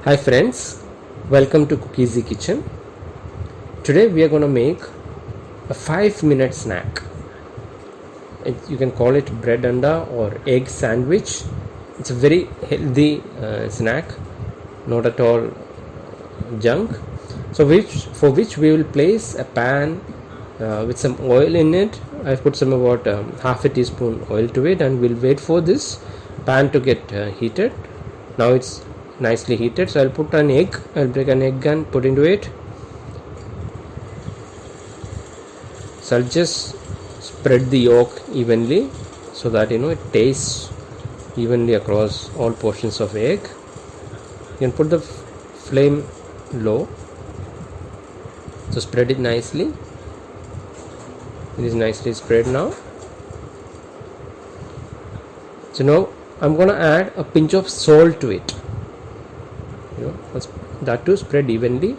Hi friends, welcome to Cookiesy Kitchen. Today we are going to make a 5-minute snack. You can call it bread anda or egg sandwich. It's a very healthy snack, not at all junk. So for which we will place a pan with some oil in it. I've put some about half a teaspoon oil to it, and we'll wait for this pan to get heated. Now it's nicely heated, so I'll put an egg. I'll break an egg and put into it. So I'll just spread the yolk evenly so that it tastes evenly across all portions of egg. You can put the flame low, so spread it nicely. It is nicely spread now. So now I'm going to add a pinch of salt to it. That too spread evenly.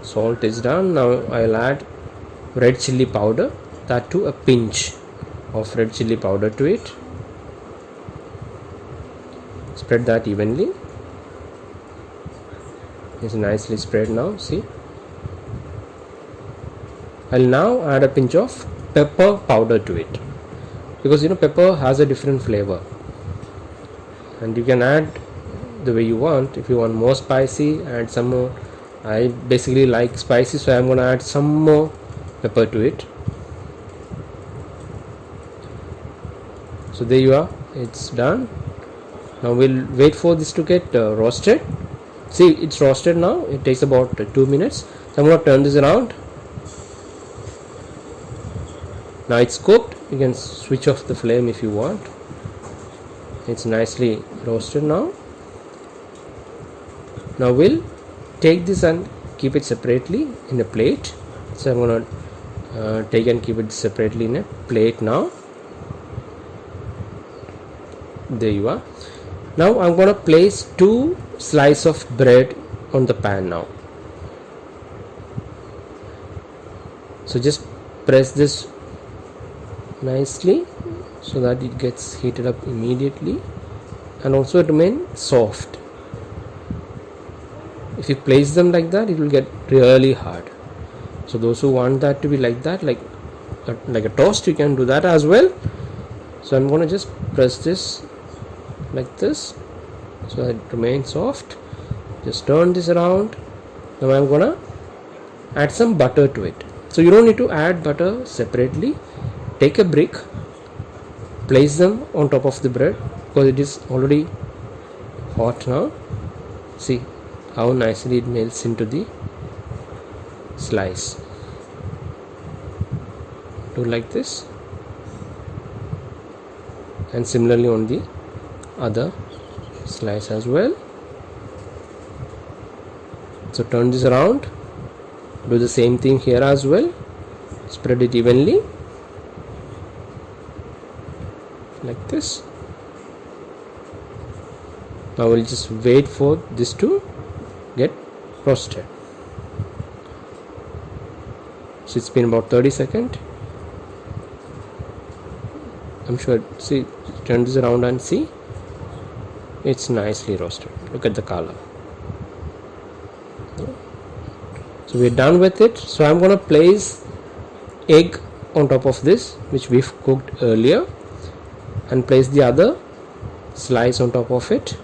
Salt is done. Now I'll add red chilli powder, that too a pinch of red chilli powder to it. Spread that evenly. It's nicely spread now. See, I'll now add a pinch of pepper powder to it, because pepper has a different flavor, and you can add the way you want. If you want more spicy, add some more. I basically like spicy, so I'm going to add some more pepper to it. So there you are, it's done. Now we'll wait for this to get roasted. See, it's roasted now. It takes about 2 minutes. So I'm going to turn this around. Now it's cooked. You can switch off the flame if you want. It's nicely roasted now. Now we'll take this and keep it separately in a plate. So I'm going to take and keep it separately in a plate now. There you are. Now I'm going to place 2 slices of bread on the pan now. So just press this nicely so that it gets heated up immediately, and also it remain soft. If you place them like that, it will get really hard. So those who want that to be like that, like a toast, you can do that as well. So I'm going to just press this like this so that it remains soft. Just turn this around. Now I'm going to add some butter to it. So you don't need to add butter separately. Take a brick, place them on top of the bread, because it is already hot now. See how nicely it melts into the slice. Do like this, and similarly on the other slice as well. So turn this around, do the same thing here as well. Spread it evenly like this. Now we'll just wait for this to get roasted. So it's been about 30 seconds. I'm sure. See, turn this around and see, it's nicely roasted. Look at the color. So we're done with it. So I'm going to place egg on top of this, which we've cooked earlier, and place the other slice on top of it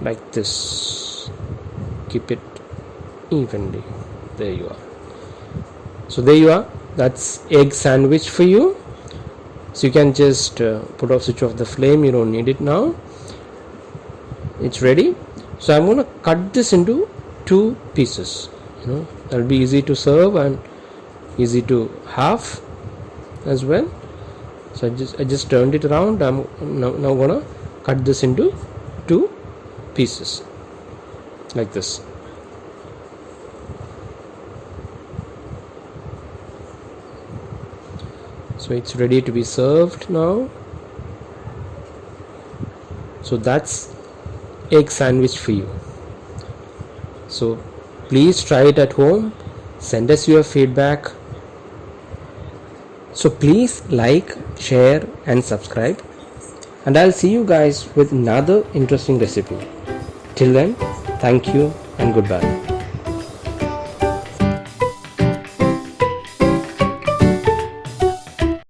like this. Keep it evenly. There you are. So there you are. That's egg sandwich for you. So you can just switch off the flame. You don't need it now. It's ready. So I'm going to cut this into 2 pieces. That'll be easy to serve and easy to have as well. So I just turned it around. I'm now gonna cut this into 2 pieces like this. So it's ready to be served now. So that's egg sandwich for you. So please try it at home. Send us your feedback. So please like, share and subscribe. and I'll see you guys with another interesting recipe. Till then, thank you and goodbye.